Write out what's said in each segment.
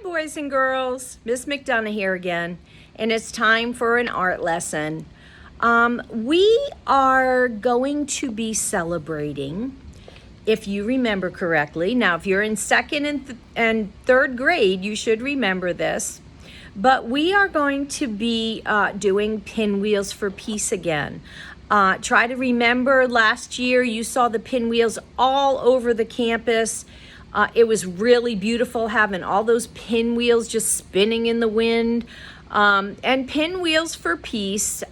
boys and girls, Miss McDonough here again, and it's time for an art lesson. We are going to be celebrating, if you remember correctly. Now, if you're in second and third grade, you should remember this. But we are going to be doing Pinwheels for Peace again. Try to remember last year you saw the pinwheels all over the campus. It was really beautiful having all those pinwheels just spinning in the wind. And Pinwheels for Peace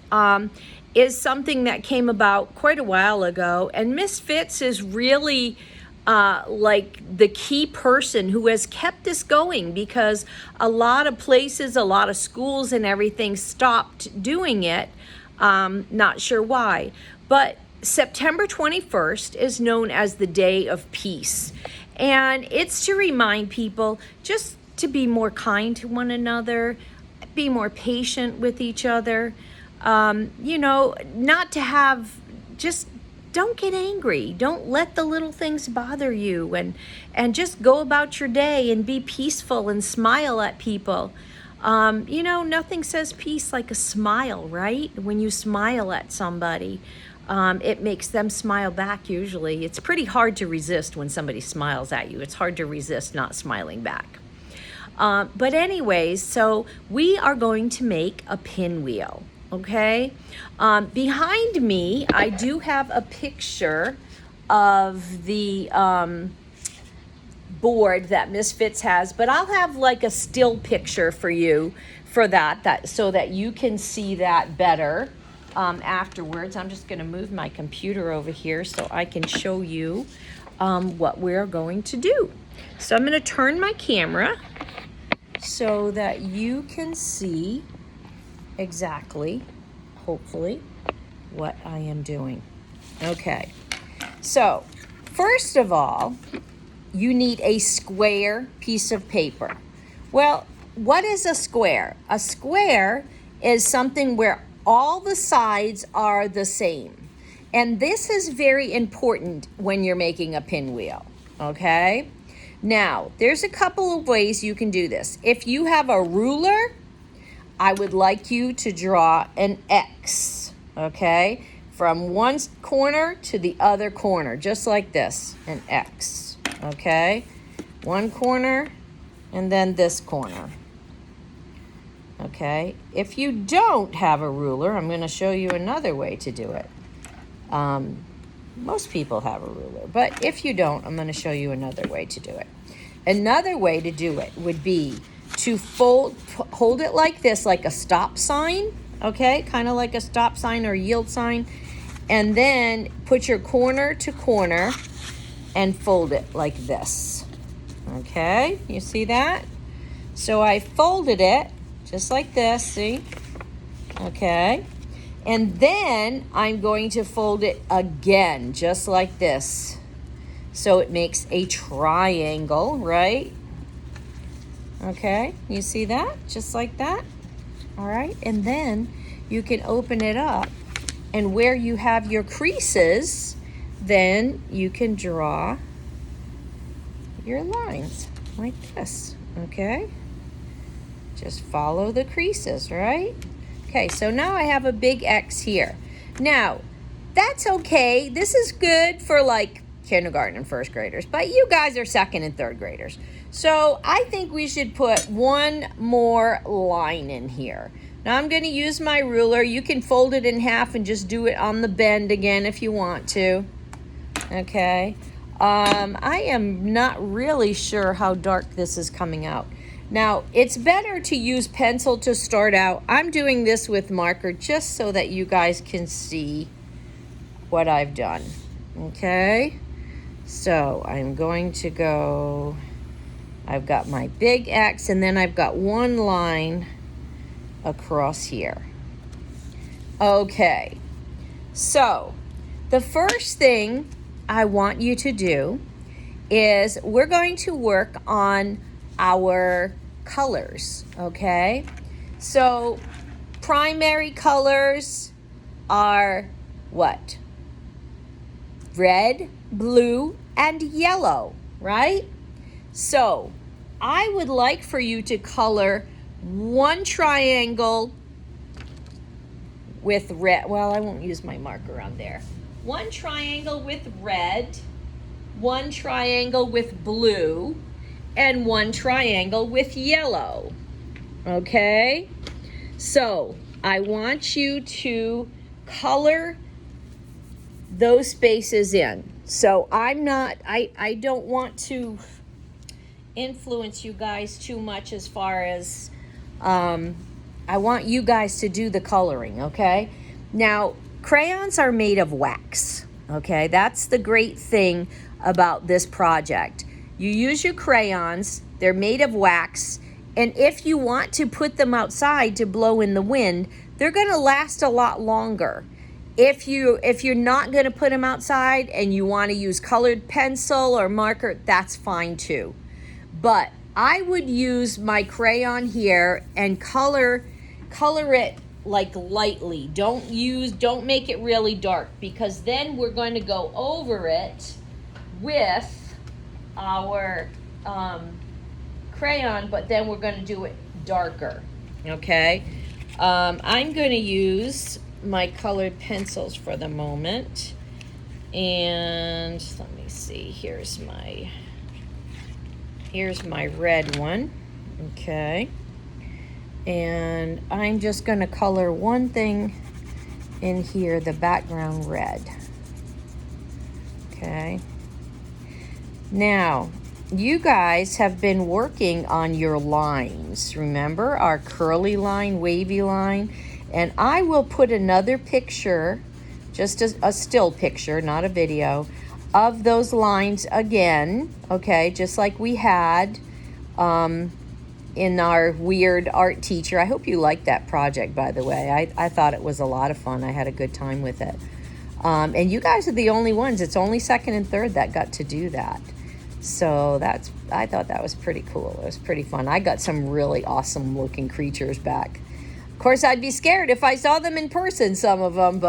is something that came about quite a while ago. And Miss Fitz is really like the key person who has kept this going, because a lot of places, a lot of schools and everything stopped doing it. Not sure why. But September 21st is known as the Day of Peace. And it's to remind people just to be more kind to one another, be more patient with each other, not to have, just don't get angry. Don't let the little things bother you, and just go about your day and be peaceful and smile at people. Nothing says peace like a smile, right? When you smile at somebody, it makes them smile back usually. It's pretty hard to resist when somebody smiles at you. It's hard to resist not smiling back. But anyways, so we are going to make a pinwheel, okay? Behind me, I do have a picture of the board that Miss Fitz has, but I'll have like a still picture for you for that so that you can see that better afterwards. I'm just going to move my computer over here so I can show you what we're going to do. So I'm going to turn my camera so that you can see exactly, hopefully, what I am doing. Okay, so first of all, you need a square piece of paper. Well, what is a square? A square is something where all the sides are the same. And this is very important when you're making a pinwheel, okay? Now, there's a couple of ways you can do this. If you have a ruler, I would like you to draw an X, okay? From one corner to the other corner, just like this, an X, okay? One corner and then this corner, okay? If you don't have a ruler, I'm going to show you another way to do it. Most people have a ruler, but if you don't, I'm going to show you another way to do it. Another way to do it would be to hold it like this, like a stop sign, okay? Kind of like a stop sign or yield sign. And then put your corner to corner and fold it like this, okay? You see that? So I folded it just like this, see? Okay. And then I'm going to fold it again, just like this. So it makes a triangle, right? Okay, you see that? Just like that. All right, and then you can open it up, and where you have your creases, then you can draw your lines like this, okay? Just follow the creases, right? Okay, so now I have a big X here. Now, that's okay. This is good for like kindergarten and first graders, but you guys are second and third graders. So I think we should put one more line in here. Now I'm going to use my ruler. You can fold it in half and just do it on the bend again if you want to. Okay. I am not really sure how dark this is coming out. Now, it's better to use pencil to start out. I'm doing this with marker just so that you guys can see what I've done. Okay. So I'm going to go, I've got my big X, and then I've got one line across here. Okay, so the first thing I want you to do is we're going to work on our colors, okay? So primary colors are what? Red, blue, and yellow, right? So I would like for you to color one triangle with red. Well, I won't use my marker on there. One triangle with red, one triangle with blue, and one triangle with yellow. Okay? So I want you to color those spaces in. So I don't want to influence you guys too much as far as, I want you guys to do the coloring, okay? Now, crayons are made of wax, okay? That's the great thing about this project. You use your crayons, they're made of wax, and if you want to put them outside to blow in the wind, they're gonna last a lot longer. If you're not gonna put them outside and you wanna use colored pencil or marker, that's fine too. But I would use my crayon here and color it like lightly. Don't make it really dark, because then we're going to go over it with our crayon, but then we're going to do it darker. Okay? I'm going to use my colored pencils for the moment. And let me see, here's my red one, okay? And I'm just gonna color one thing in here, the background red, okay? Now, you guys have been working on your lines, remember? Our curly line, wavy line, and I will put another picture, just a still picture, not a video, of those lines again, okay, just like we had in our weird art teacher. I hope you liked that project, by the way. I thought it was a lot of fun. I had a good time with it. And you guys are the only ones. It's only second and third that got to do that. So I thought that was pretty cool. It was pretty fun. I got some really awesome looking creatures back. Of course, I'd be scared if I saw them in person, some of them,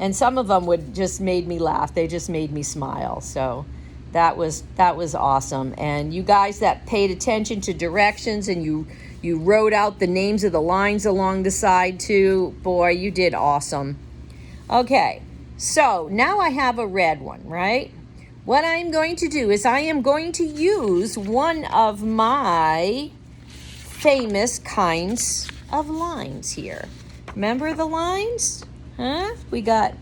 and some of them would just made me laugh. They just made me smile. So that was awesome. And you guys that paid attention to directions and you wrote out the names of the lines along the side too, boy, you did awesome. Okay, so now I have a red one, right? What I'm going to do is I am going to use one of my famous kinds of lines here. Remember the lines? Huh? We got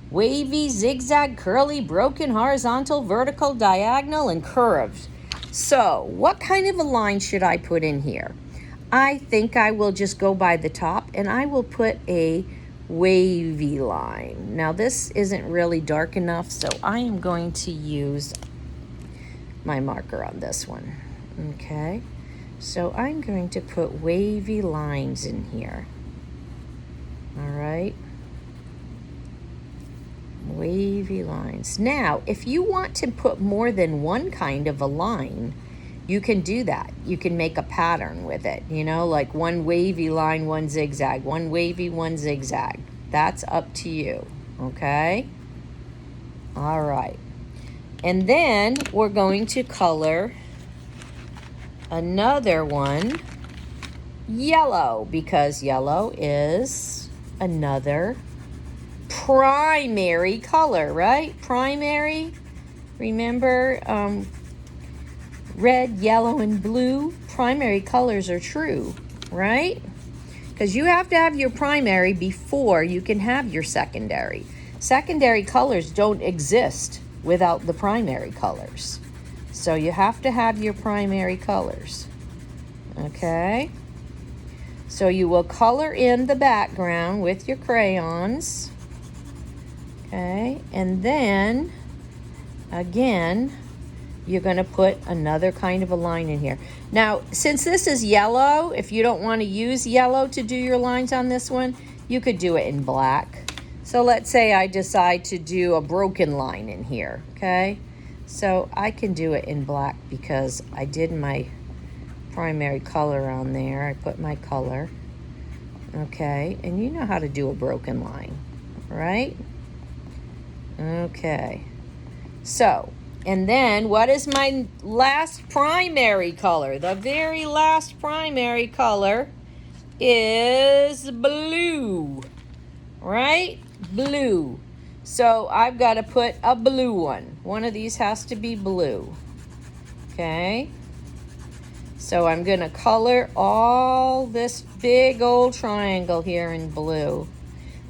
wavy, zigzag, curly, broken, horizontal, vertical, diagonal, and curved. So, what kind of a line should I put in here? I think I will just go by the top and I will put a wavy line. Now, this isn't really dark enough, so I am going to use my marker on this one. Okay? So, I'm going to put wavy lines in here. All right? Wavy lines. Now, if you want to put more than one kind of a line, you can do that. You can make a pattern with it, you know, like one wavy line, one zigzag, one wavy, one zigzag. That's up to you, okay? All right. And then we're going to color another one yellow, because yellow is another primary color, right? Primary, remember, red, yellow, and blue, primary colors are true, right? Because you have to have your primary before you can have your secondary. Secondary colors don't exist without the primary colors. So you have to have your primary colors, okay? So you will color in the background with your crayons. Okay, and then, again, you're going to put another kind of a line in here. Now, since this is yellow, if you don't want to use yellow to do your lines on this one, you could do it in black. So let's say I decide to do a broken line in here, okay? So I can do it in black because I did my primary color on there. I put my color, okay? And you know how to do a broken line, right? Okay, so And then what is my last primary color? The very last primary color is blue, right? Blue. So I've got to put a blue one. One of these has to be blue. Okay. So I'm going to color all this big old triangle here in blue.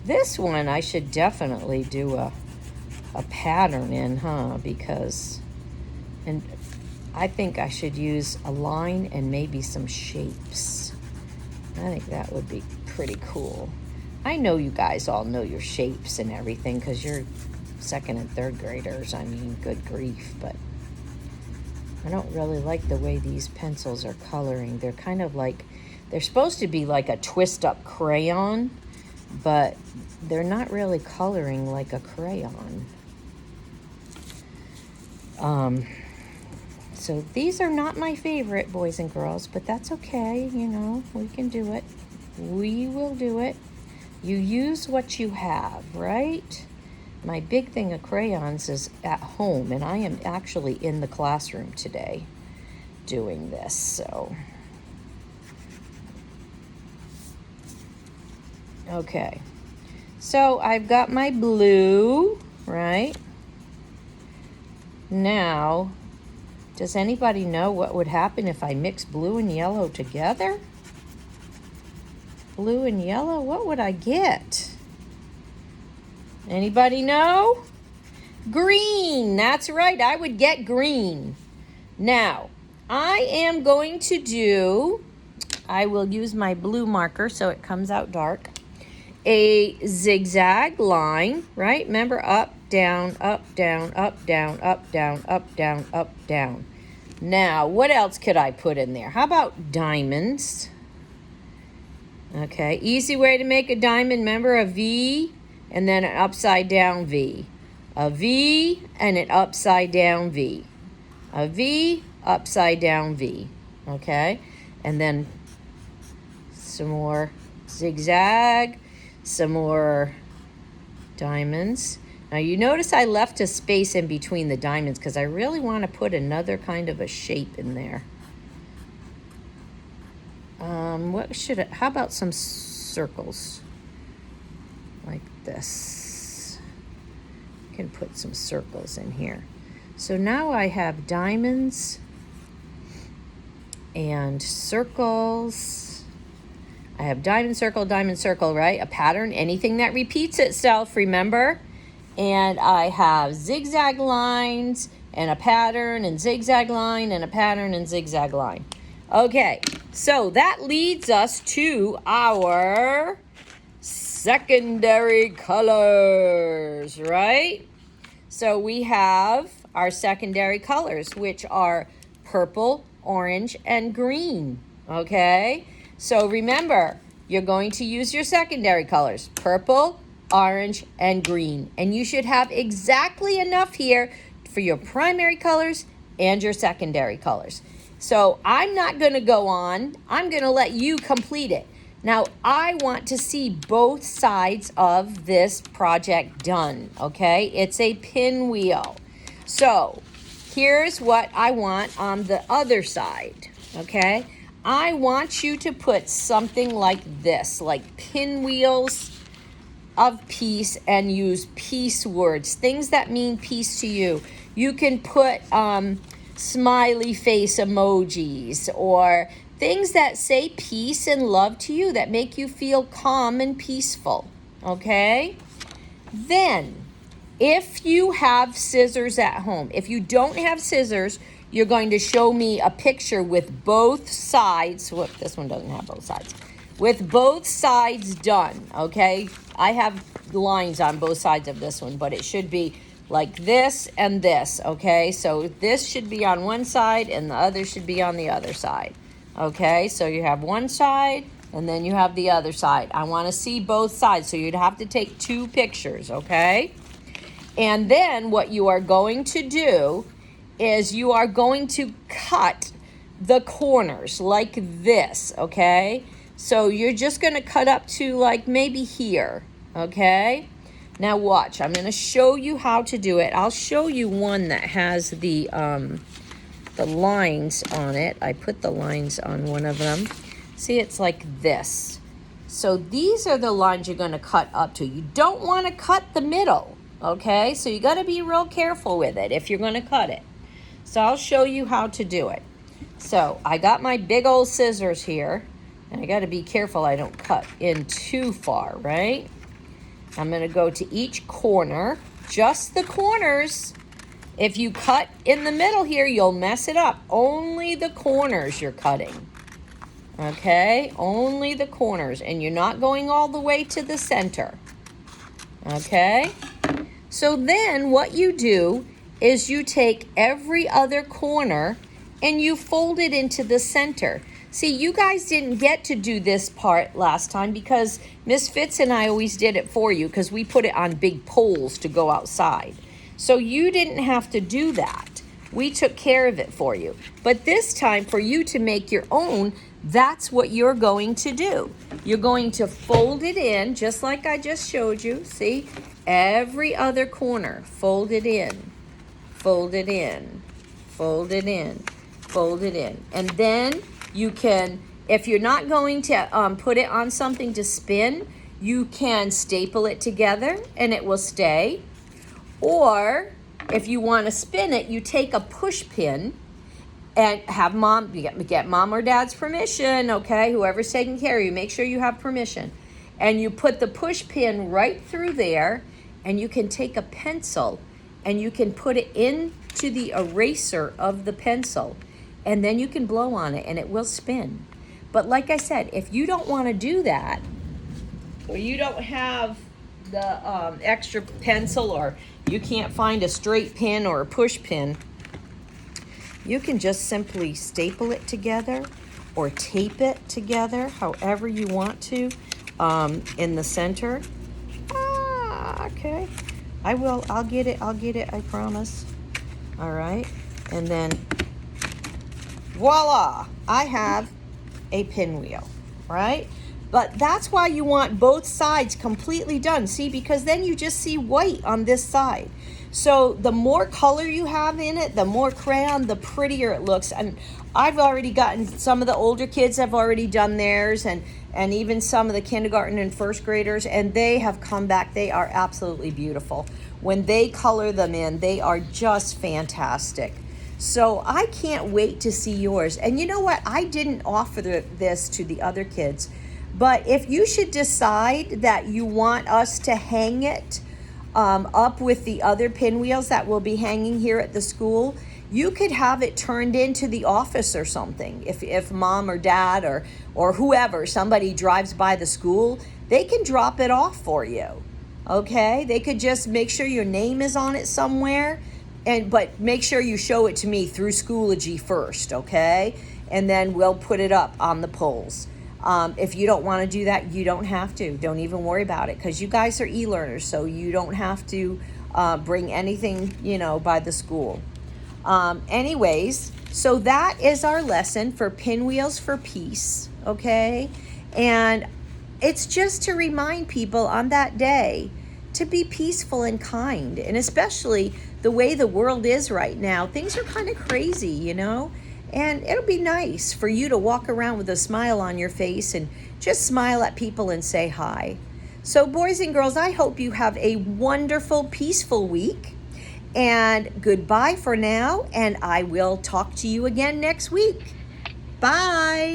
This one I should definitely do a pattern in, because, and I think I should use a line and maybe some shapes. I think that would be pretty cool. I know you guys all know your shapes and everything because you're second and third graders. I mean, good grief, but I don't really like the way these pencils are coloring. They're kind of like, they're supposed to be like a twist up crayon, but they're not really coloring like a crayon. So these are not my favorite, boys and girls, but that's okay. You know, we can do it. We will do it. You use what you have, right? My big thing of crayons is at home, and I am actually in the classroom today doing this, so. Okay, so I've got my blue, right? Now, does anybody know what would happen if I mix blue and yellow together? Blue and yellow, what would I get? Anybody know? Green, that's right, I would get green. Now, I am going to do, I will use my blue marker so it comes out dark, a zigzag line, right? Remember, up, down, up, down, up, down, up, down, up, down, up, down. Now, what else could I put in there? How about diamonds? Okay, easy way to make a diamond, remember, a V and then an upside down V. A V and an upside down V. A V, upside down V. Okay, and then some more zigzag, some more diamonds. Now you notice I left a space in between the diamonds because I really want to put another kind of a shape in there. How about some circles like this? I can put some circles in here. So now I have diamonds and circles. I have diamond, circle, right? A pattern, anything that repeats itself, remember? And I have zigzag lines and a pattern and zigzag line and a pattern and zigzag line. Okay, so that leads us to our secondary colors, right? So we have our secondary colors, which are purple, orange, and green, okay? So remember, you're going to use your secondary colors, purple, orange, and green. And you should have exactly enough here for your primary colors and your secondary colors. So I'm not going to go on. I'm going to let you complete it. Now, I want to see both sides of this project done, okay? It's a pinwheel. So here's what I want on the other side, okay? I want you to put something like this, like pinwheels of peace, and use peace words, things that mean peace to you. You can put smiley face emojis or things that say peace and love to you, that make you feel calm and peaceful, okay? Then, if you have scissors at home, if you don't have scissors, you're going to show me a picture with both sides. Whoop, this one doesn't have both sides. With both sides done, okay? I have lines on both sides of this one, but it should be like this and this, okay? So this should be on one side and the other should be on the other side, okay? So you have one side and then you have the other side. I want to see both sides, so you'd have to take two pictures, okay? And then what you are going to do is you are going to cut the corners like this, okay? So you're just going to cut up to like maybe here, okay? Now watch, I'm going to show you how to do it. I'll show you one that has the lines on it. I put the lines on one of them. See, it's like this. So these are the lines you're going to cut up to. You don't want to cut the middle, okay? So you got to be real careful with it if you're going to cut it. So I'll show you how to do it. So I got my big old scissors here, and I got to be careful I don't cut in too far, right? I'm going to go to each corner, just the corners. If you cut in the middle here, you'll mess it up. Only the corners you're cutting. Okay, only the corners, and you're not going all the way to the center. Okay, so then what you do is you take every other corner and you fold it into the center. See, you guys didn't get to do this part last time because Miss Fitz and I always did it for you because we put it on big poles to go outside. So you didn't have to do that. We took care of it for you. But this time, for you to make your own, that's what you're going to do. You're going to fold it in, just like I just showed you. See, every other corner, fold it in, fold it in, fold it in, fold it in. And then you can, if you're not going to put it on something to spin, you can staple it together and it will stay. Or if you want to spin it, you take a push pin and have mom, get mom or dad's permission, okay? Whoever's taking care of you, make sure you have permission. And you put the push pin right through there, and you can take a pencil and you can put it into the eraser of the pencil, and then you can blow on it and it will spin. But like I said, if you don't want to do that, or you don't have the extra pencil, or you can't find a straight pin or a push pin, you can just simply staple it together or tape it together however you want to in the center. Okay. I'll get it, I promise. All right. And then voila, I have a pinwheel, right? But that's why you want both sides completely done. See, because then you just see white on this side. So the more color you have in it, the more crayon, the prettier it looks. And I've already gotten, some of the older kids have already done theirs, and even some of the kindergarten and first graders, and they have come back. They are absolutely beautiful. When they color them in, they are just fantastic. So I can't wait to see yours. And you know what? I didn't offer this to the other kids, but if you should decide that you want us to hang it up with the other pinwheels that will be hanging here at the school, you could have it turned into the office or something. If mom or dad or whoever, somebody drives by the school, they can drop it off for you. Okay? They could just make sure your name is on it somewhere, but make sure you show it to me through Schoology first, okay? And then we'll put it up on the poles. If you don't want to do that, you don't have to. Don't even worry about it, because you guys are e-learners, so you don't have to bring anything, by the school. Anyways, so that is our lesson for Pinwheels for Peace, okay? And it's just to remind people on that day to be peaceful and kind, and especially the way the world is right now. Things are kind of crazy, And it'll be nice for you to walk around with a smile on your face and just smile at people and say hi. So boys and girls, I hope you have a wonderful, peaceful week. And goodbye for now, and I will talk to you again next week. Bye.